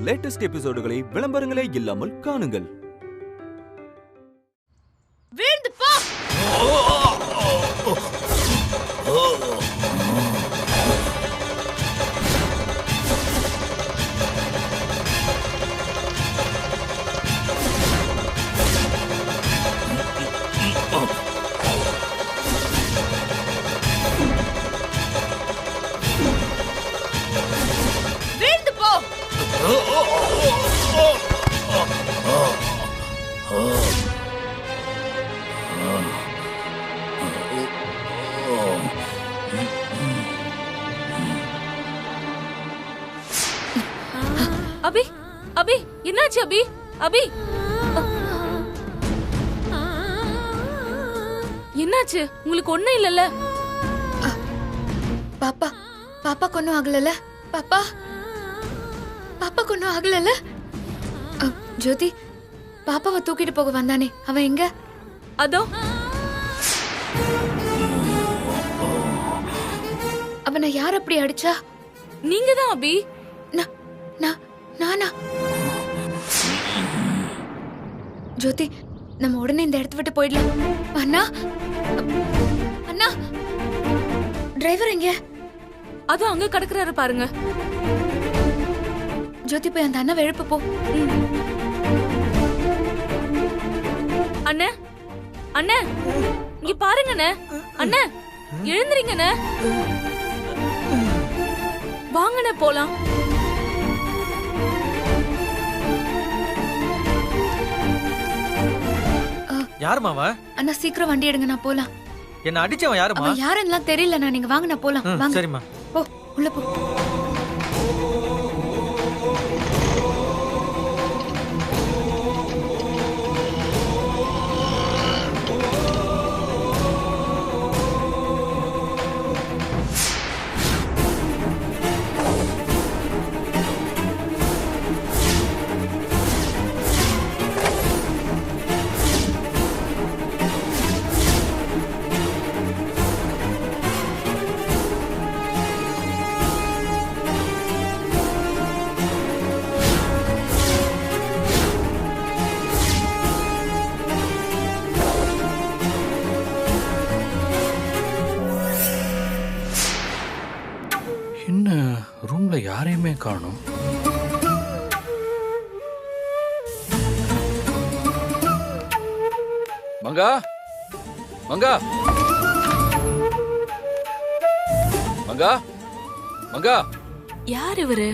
Latest எபிசோடுகளை விளம்பரங்களே இல்லாமல் காணுங்கள். வீழ்ந்து போ. வீழ்ந்து போ. அபி அபி என்னாச்சு அபி அபி என்னாச்சு உங்களுக்கு ஒண்ணும் இல்லல்ல? பாப்பா பாப்பா கொன்னும் ஆகலல? பாப்பா பாப்பா கொன்னும் ஆகலல? ஜோதி பாப்பாவை தூக்கிட்டு போக வந்தானே அவன் எங்க? அதோ. அவனை யார் அப்படி அடிச்சா? நீங்க தான் அபி. நானா? ஜோதி நம்ம உடனே இந்த இடத்த விட்டு போயிடலாம். அண்ணா அண்ணா டிரைவர் எங்க? அதோ அங்க கிடக்குறாரு பாருங்க. ஜோதி போய் அந்த அண்ணா எழுப்ப போ. அண்ணே அண்ணே இங்க பாருங்கண்ணே. அண்ணே எழுந்துறீங்கண்ணே. வாங்கண்ணே போலாம். யாருமாவா? அண்ணா சீக்கிரம் வண்டி எடுங்க, நான் போலாம். என்ன அடிச்சவன் யாருமா? அவன் யாருன்னு தெரியல. நான் நீங்க வாங்க, நான் போலாம். வாங்க. சரிம்மா. போ உள்ள போ. என்ன ரூம்ல யாரையுமே காணோம். மங்கா மங்கா மங்கா மங்கா. யார் இவரு?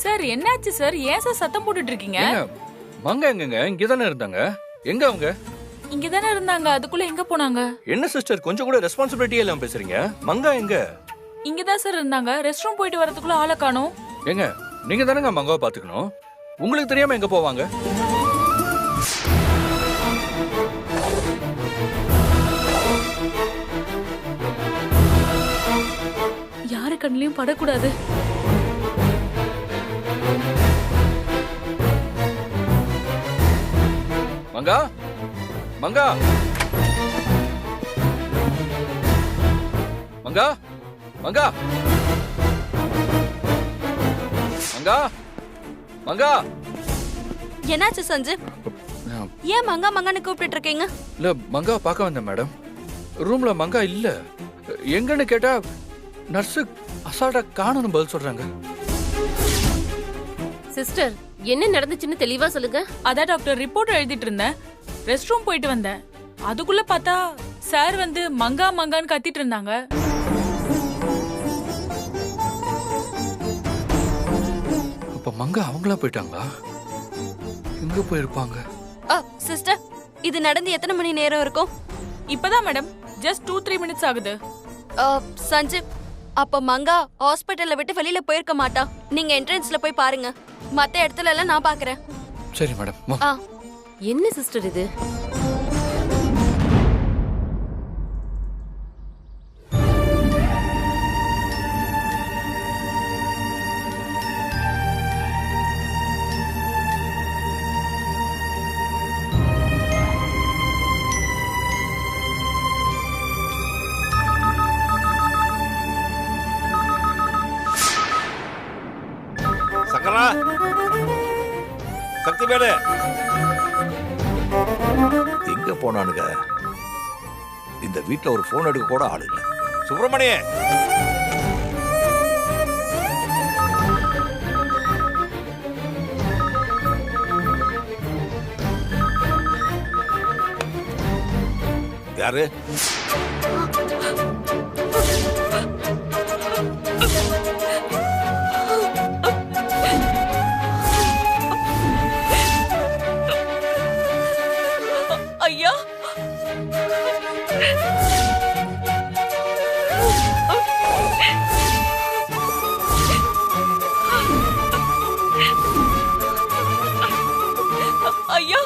சார் என்னாச்சு சார்? ஏன் சார் சத்தம் போட்டுட்டு இருக்கீங்க? மங்கா எங்கங்க? இங்கதானே இருந்தாங்க. எங்க அவங்க? இங்கதானே இருந்தாங்க. அதுக்குள்ள எங்க போனாங்க? என்ன சிஸ்டர் கொஞ்சம் கூட ரெஸ்பான்சிபிலிட்டியே இல்லாம பேசுறீங்க. மங்கா எங்க? இங்கதான் சார் இருந்தாங்க. ரெஸ்ட் ரூம் போயிட்டு வரதுக்குள்ள ஆளை காணோம். எங்க நீங்க தானங்க மங்காவை பாத்துக்கணும். உங்களுக்கு தெரியாம எங்க போவாங்க? யாரு கண்ணிலையும் படக்கூடாது. மங்கா மங்கா மங்கா மங்கா மங்கா மங்கா. என்னாச்சு சஞ்சீவ்? ஏன் மங்கா மங்கான்னு கூப்பிட்டு இருக்கீங்க? இல்ல மங்கா பார்க்க வந்தேன் மேடம். ரூம்ல மங்கா இல்ல. எங்கன்னு கேட்டா நர்ஸு அசால்ட்டா காணோம்னு பதில் சொல்றாங்க. சிஸ்டர் என்ன நடந்துச்சுன்னு தெளிவா சொல்லுங்க. அதான் டாக்டர் ரிப்போர்ட் எழுதிட்டு இருந்தேன். ரெஸ்ட் ரூம் போயிட்டு வந்தேன். அதுக்குள்ள பார்த்தா சார் வந்து மங்கா மங்கான்னு கத்திட்டு இருந்தாங்க. அப்ப மங்கா அவங்களா போயிட்டாங்களா? எங்க போயிருப்பாங்க? சிஸ்டர் இது நடந்து எத்தனை மணி நேரம் இருக்கும்? இப்பதான் மேடம் ஜஸ்ட் 2-3 மினிட்ஸ் ஆகுது. சஞ்சீவ் அப்ப மங்கா ஹாஸ்பிட்டல்ல விட்டு வெளியில போயிருக்க மாட்டா. நீங்க என்ட்ரன்ஸ்ல போய் பாருங்க. மத்த இடத்துல எல்லாம் நான் பாக்குறேன். சரி மேடம். என்ன சிஸ்டர் இது? சக்தி வேலு எங்க போனானுங்க? இந்த வீட்டுல ஒரு போன் எடுக்க கூட ஆள் இல்ல. சுப்பிரமணிய, யாரு? ஐயா, ஐயா,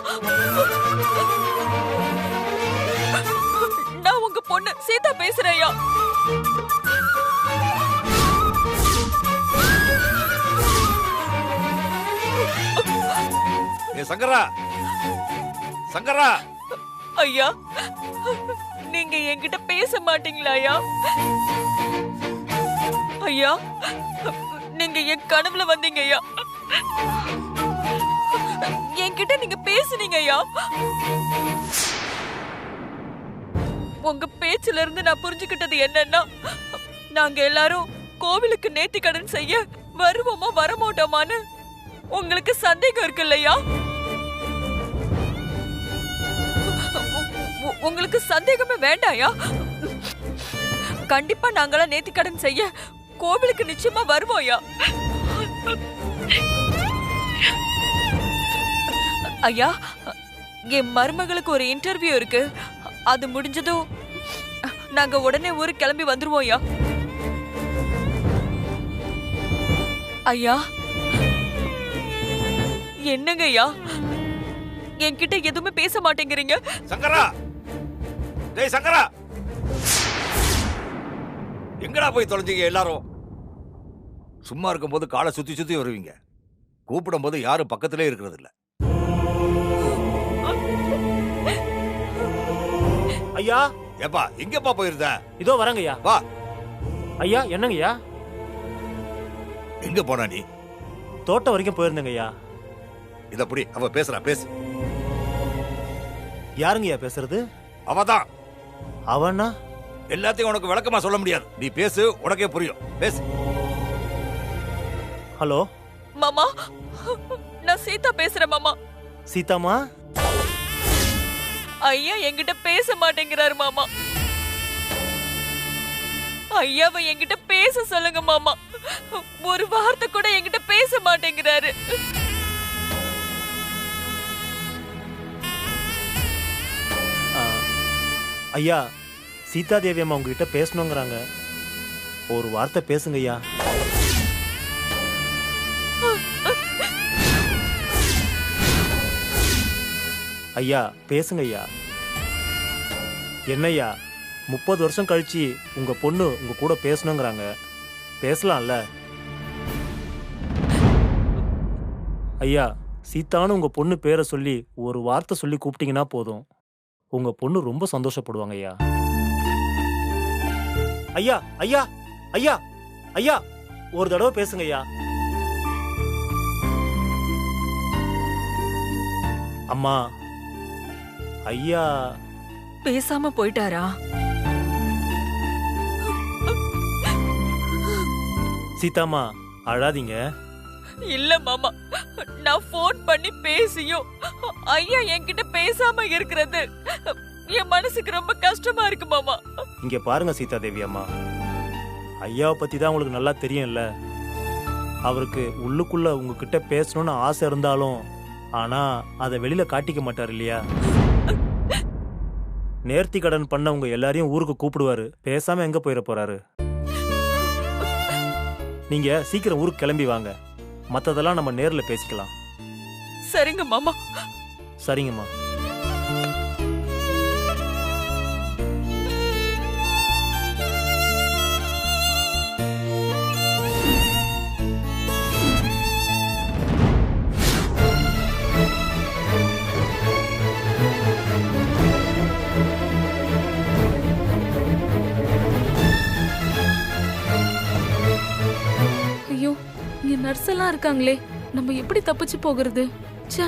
நான் உங்க பொண்ணு சீதா பேசுறேன் ஐயா. ஏ சங்கரா, சங்கரா, ஐயா, நீங்க என்கிட்ட பேச மாட்டீங்களா ஐயா? ஐயா, நீங்க என் கனவுல வந்தீங்க ஐயா. என்கிட்ட நீங்க பேசுனீங்க ஐயா. உங்க பேச்சுல இருந்து நான் புரிஞ்சுக்கிட்டது என்னன்னா, நாங்க எல்லாரும் கோவிலுக்கு நேர்த்திக்கடன் செய்ய வருவோமா வரமாட்டோமான்னு உங்களுக்கு சந்தேகம் இருக்கு இல்லையா? உங்களுக்கு சந்தேகமே வேண்டாயா? கண்டிப்பா நாங்களாம் நேர்த்திக்கடன் செய்ய கோவிலுக்கு நிச்சயமா வருவோம்யா. ஐயா, என் மருமகளுக்கு ஒரு இன்டர்வியூ இருக்கு. அது முடிஞ்சதும் நாங்க உடனே ஊருக்கு கிளம்பி வந்துருவோம்யா. ஐயா, என்னங்க ஐயா, என்கிட்ட எதுவுமே பேச மாட்டேங்கிறீங்க? சங்கரா, டேய் சங்கரா, எங்கடா போய் தொலைஞ்சீங்க எல்லாரும்? சும்மா இருக்கும்போது காலை சுத்தி சுத்தி வருவீங்க, கூப்பிடும் போது யாரும் பக்கத்திலே இருக்கிறது இல்ல. ஐயா, ஏப்பா எங்கப்பா போயிருந்த? இதோ வரங்க ஐயா. வா. ஐயா, என்னங்க ஐயா? எங்க போனா நீ? தோட்டம் வரைக்கும் போயிருந்தங்க ஐயா. இத புடி, அவ பேசுறா, பேசு. யாருங்க ஐயா பேசுறது? அவதான். அவனா? எல்லாத்தையும் உனக்கு விளக்கமா சொல்ல முடியாது, நீ பேசு, உனக்கே புரியும், பேசு. ஹலோ மாமா, நான் சீதா பேசுறேன் மாமா. சீதாமா? ஐயா என்கிட்ட பேச மாட்டேங்கிறாரு மாமா. ஐயாவை என்கிட்ட பேச சொல்லுங்க மாமா. ஒரு வார்த்தை கூட என்கிட்ட பேச மாட்டேங்கிறாரு. ஐயா, சீதா தேவி அம்மா உங்ககிட்ட பேசணுங்கிறாங்க. ஒரு வார்த்தை பேசுங்க ஐயா. ஐயா பேசுங்க ஐயா. என்னய்யா, 30 வருஷம் கழிச்சு உங்க பொண்ணு உங்க கூட பேசணுங்கிறாங்க, பேசலாம்ல? ஐயா, சீதான்னு உங்க பொண்ணு பேரை சொல்லி ஒரு வார்த்தை சொல்லி கூப்பிட்டீங்கன்னா போதும், உங்க பொண்ணு ரொம்ப சந்தோஷப்படுவாங்க ஐயா. ஐயா ஐயா ஐயா ஐயா, ஒரு தடவை பேசுங்க ஐயா. அம்மா, ஐயா பேசாம போயிட்டாரா? சீதாமா, அழாதீங்க. இல்ல மாமா, நான் போன் பண்ணி பேசியும் ஐயா என்கிட்ட பேசாம இருக்கிறது என் மனசுக்கு ரொம்ப கஷ்டமா இருக்கு மாமா. இங்க பாருங்க சீதா தேவி அம்மா, ஐயாவை பத்தி தான் உங்களுக்கு நல்லா தெரியும்ல. அவருக்கு உள்ளுக்குள்ள உங்ககிட்ட பேசணும்னு ஆசை இருந்தாலும் ஆனா அதை வெளியில காட்டிக்க மாட்டார் இல்லையா? நேர்த்தி கடன் பண்ண உங்க எல்லாரையும் ஊருக்கு கூப்பிடுவாரு, பேசாம எங்க போயிட போறாரு? நீங்க சீக்கிரம் ஊருக்கு கிளம்பி வாங்க, மத்ததெல்லாம் நம்ம நேர்ல பேசிக்கலாம். சரிங்க மாமா. சரிங்கம்மா. ஐயோ, இங்க நர்ஸ் எல்லாம் இருக்காங்களே, நம்ம எப்படி தப்பிச்சு போகிறது? ச்சே.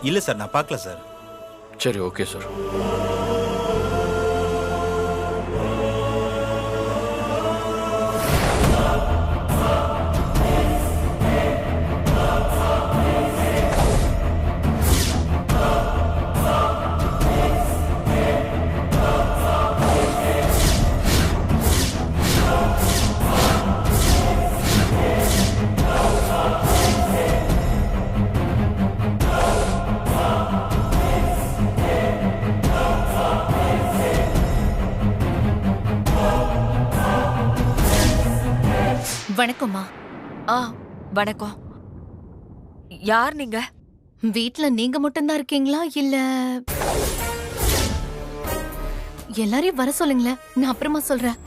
இல்ல சார், நான் பார்க்கல சார். சரி, ஓகே சார். வணக்கம்மா. வணக்கம். யார் நீங்க? வீட்ல நீங்க மட்டும்தான் இருக்கீங்களா இல்ல எல்லாரையும் வர சொல்லுங்களேன், நான் அப்புறமா சொல்றேன்.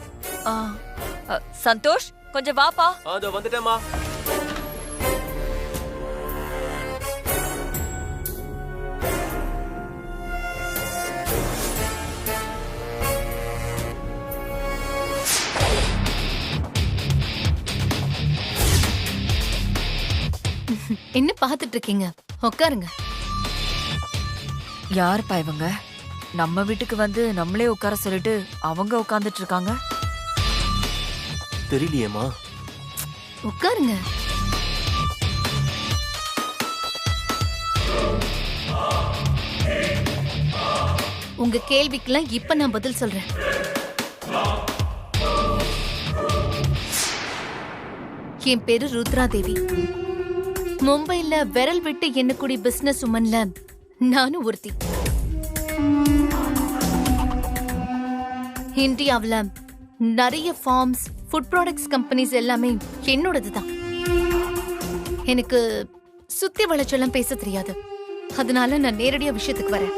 சந்தோஷ், கொஞ்சம் வாப்பா. அதோ வந்துட்டேமா. என்ன பாத்துட்டு இருக்கீங்க? உட்காருங்க. யாருப்பா இவங்க? நம்ம வீட்டுக்கு வந்து நம்மளே உட்கார சொல்லிட்டு அவங்க உட்கார்ந்துட்டு இருக்காங்க. தெரியலையேமா. உட்காருங்க. உங்க கேள்விக்கெல்லாம் இப்ப நான் பதில் சொல்றேன். என் பேரு ருத்ரா தேவி. மும்பைல விரல் விட்டு எண்ணக்கூடிய பிசினஸ் உமன்ல நானும் ஒருத்தி. இந்தியாவுல நிறைய ஃபார்ம்ஸ், ஃபுட் ப்ராடக்ட்ஸ் கம்பெனிஸ் எல்லாமே என்னோடதுதான். எனக்கு சுத்தி வளைச்செல்லாம் பேச தெரியாது, அதனால நான் நேரடியா விஷயத்துக்கு வரேன்.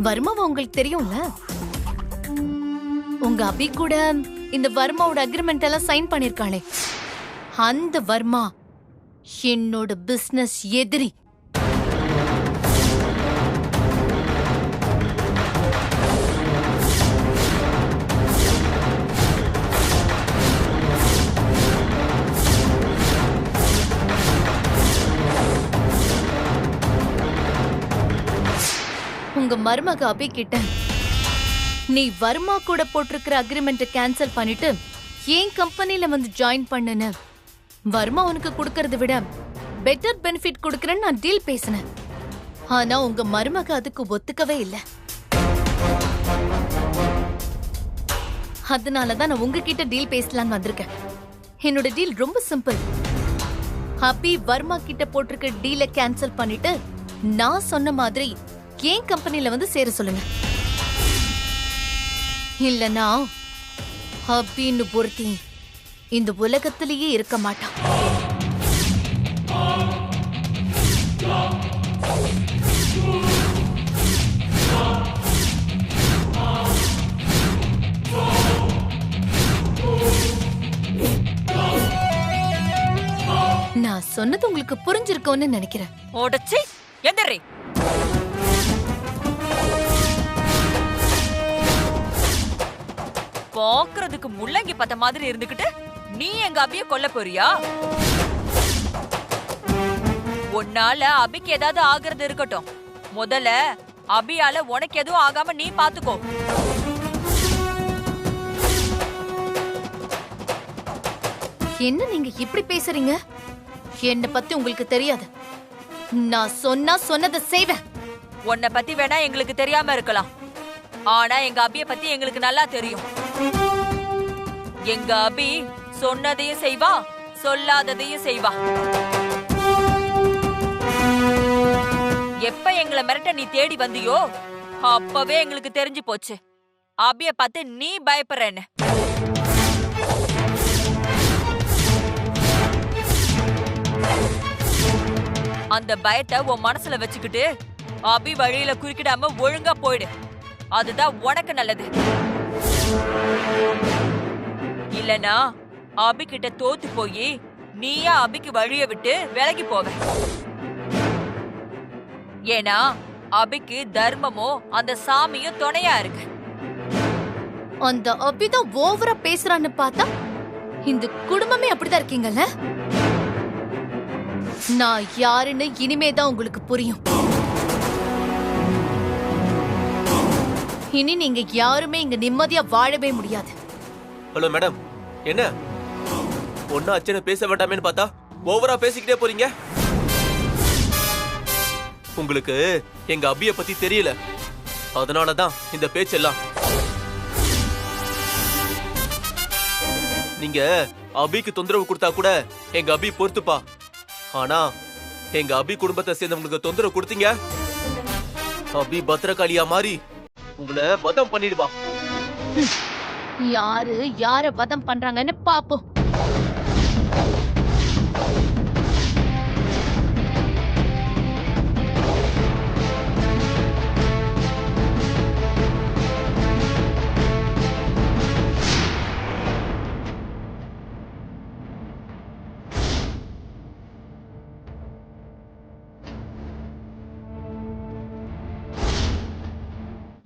வர்மாவை உங்களுக்கு தெரியும்ல? உங்க அபி கூட இந்த வர்மாவோட அக்ரிமெண்ட் எல்லாம் சைன் பண்ணிருக்காளே, அந்த வர்மா என்னோட பிசினஸ் எதிரி. உங்க மருமக அபி கிட்ட நீ வர்மா கூட போட்டிருக்கிற அக்ரிமெண்ட்டை கேன்சல் பண்ணிட்டு ஏன் கம்பெனில வந்து ஜாயின் பண்ணுன்னு வர்மா உனக்கு கொடுக்கறத விட பெட்டர் பெனிஃபிட் கொடுக்கறேன்னு நான் டீல் பேசினேன். ஆனா உங்க மருமக அதுக்கு ஒத்துக்கவே இல்லை. அதனாலதான் நான் உங்ககிட்ட டீல் பேசலான்னு வந்திருக்கேன். என்னோட டீல் ரொம்ப சிம்பிள். அபி வர்மா கிட்ட போட்டிருக்க டீலை கேன்சல் பண்ணிட்டு நான் சொன்ன மாதிரி ஏன் கம்பெனில வந்து சேர சொல்லுங்க. இல்லனா அபின்னு பொருத்தி இந்த உலகத்திலேயே இருக்க மாட்டான். நான் சொன்னது உங்களுக்கு புரிஞ்சிருக்கும்னு நினைக்கிறேன். ஓடச்சி, எந்திரி. பாக்குறதுக்கு முள்ளங்கி பத்த மாதிரி இருந்துகிட்டு நீ எங்க அபிய கொல்ல போறியா? உன்னால அபிக்கு ஏதாவது ஆகுறது இருக்கட்டும், முதல்ல அபியால உனக்கு எதுவும் ஆகாம நீ பாத்துக்கோ. என்ன நீங்க இப்படி பேசுறீங்க? என்ன பத்தி உங்களுக்கு தெரியாது. நான் சொன்னதை செய்வேன். உன்னை பத்தி வேணா எங்களுக்கு தெரியாம இருக்கலாம், ஆனா எங்க அபிய பத்தி எங்களுக்கு நல்லா தெரியும். எங்க அபி சொன்னதையும் செய்வா, சொல்லாததையும் செய்வா. எப்ப எங்களை மிரட்ட நீ தேடி வந்தியோ அப்பவே எங்களுக்கு தெரிஞ்சு போச்சு அபிய பார்த்து நீ பயப்படுறேன்னு. அந்த பயத்தை உன் மனசுல வச்சுக்கிட்டு அபி வழியில குறுக்கிடாம ஒழுங்கா போயிடு. அதுதான் உனக்கு நல்லது. இல்லனா அபி கிட்ட தோத்து போய் நீயா அபிக்கு வழிய விட்டு விலகி போவ. ஏன்னா அபிக்கு தர்மமோ அந்த சாமியும் துணையா இருக்கு. அந்த அபிதான் ஓவரா பேசுறான்னு பார்த்தா இந்த குடும்பமே அப்படிதான் இருக்கீங்கல்ல. நான் யாருன்னு இனிமேதான் உங்களுக்கு புரியும். இனி நீங்க யாருமே இங்க நிம்மதியா வாழவே முடியாது. ஹலோ மேடம், என்ன ஒன்னும் அச்சனை பேச வேண்டாமேன்னு பார்த்தா ஓவரா பேசிக்கிட்டே போறீங்க. உங்களுக்கு எங்க அபிய பத்தி தெரியல, அதனாலதான் இந்த பேச்செல்லாம். நீங்க அபிக்கு தொந்தரவு கொடுத்தா கூட எங்க அபி பொறுத்துப்பா. ஆனா எங்க அபி குடும்பத்தை சேர்ந்தவங்களுக்கு தொந்தரவு கொடுத்தீங்க, அபி பத்திரகாளியா மாறி உங்களை வதம் பண்ணிடுவா. யாரு யார வதம் பண்றாங்கன்னு பாப்போம்.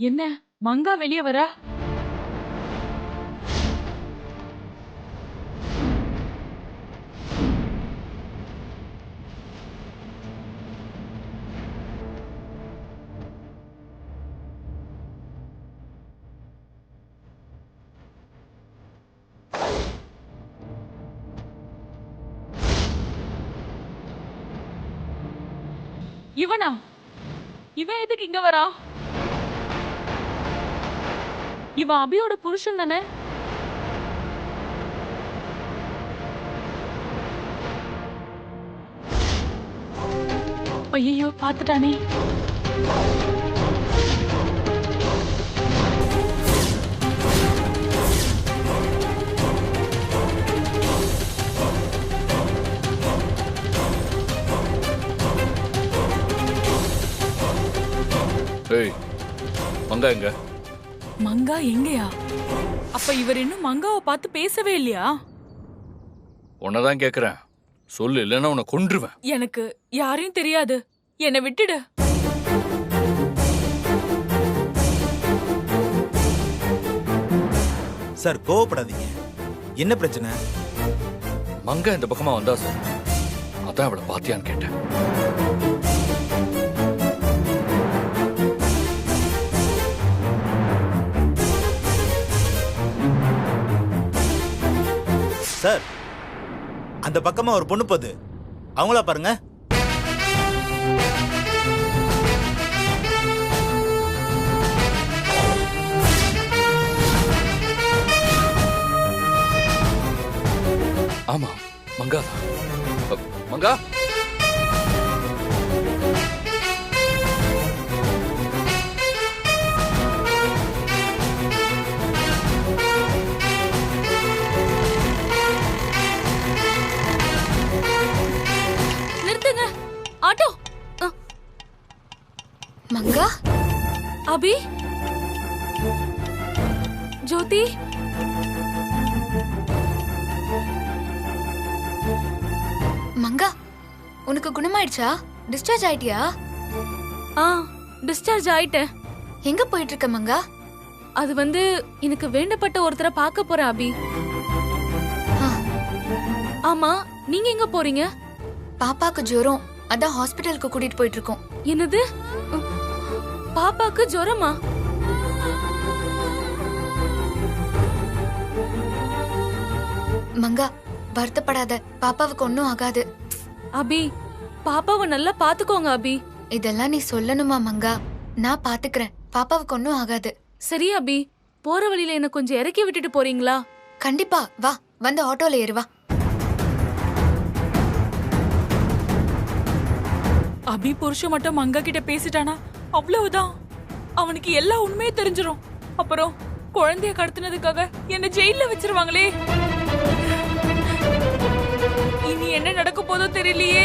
என்ன மங்கா வெளியே வரா? இவனா? இவன் எதுக்கு இங்க வரா? இவன் அபியோட புருஷன் தானே? ஐயோ, பாத்துட்டானே. ஏய், மங்கா எங்க? மங்கா எங்கயா? அப்ப இவர் இன்னும் மங்காவை பார்த்து பேசவே இல்லையா? உன்னதான் கேக்குறேன், சொல்லு, இல்லைன்னா உன்னை கொன்றுவேன். எனக்கு யாரையும் தெரியாது, என்னை விட்டுடு. சார் கோவப்படாதீங்க, என்ன பிரச்சனை? மங்கா இந்த பக்கமா வந்தா சார், அதான் அவளை பாத்தியான்னு கேட்டேன். சார் அந்த பக்கமா ஒரு பொண்ணு போகுது, அவங்களா பாருங்க. ஆமா, மங்கா தான். மங்கா, நிறுத்துங்க ஆட்டோ. மங்கா, அபி, ஜோதி, மங்கா, உனக்கு குணமாயிடுச்சா? டிஸ்சார்ஜ் ஆயிட்டியா? டிஸ்சார்ஜ் ஆயிட்டேன். எங்க போயிட்டு இருக்க மங்கா? அது வந்து எனக்கு வேண்டப்பட்ட ஒருத்தரை பார்க்க போறேன் அபி. ஆமா, நீங்க எங்க போறீங்க? பாப்பாக்கு ஜுரம், அதான் ஹாஸ்பிடலுக்கு கூட்டிட்டு போயிட்டு இருக்கோம். என்னது? பாப்பாக்கு ஜுரமா? மங்கா, வருத்தப்படாத, பாப்பாவுக்கு ஒன்னும் ஆகாது. அபி, பாப்பாவை நல்லா பாத்துக்கோங்க அபி. இதெல்லாம் நீ சொல்லணுமா மங்கா? நான் பாத்துக்கிறேன், பாப்பாவுக்கு ஒன்னும் ஆகாது. சரி அபி, போற வழியில என்ன கொஞ்சம் இறக்கி விட்டுட்டு போறீங்களா? கண்டிப்பா, வா, வந்து ஆட்டோல ஏறு வா. அபி புருஷன் மட்டும் மங்கா கிட்ட பேசிட்டானா அவ்வளவுதான், அவனுக்கு எல்லா உண்மையும் தெரிஞ்சிரும். அப்புறம் குழந்தைய கடத்தினதுக்காக என்ன ஜெயில வச்சிருவாங்களே. இனி என்ன நடக்க போதோ தெரியலையே.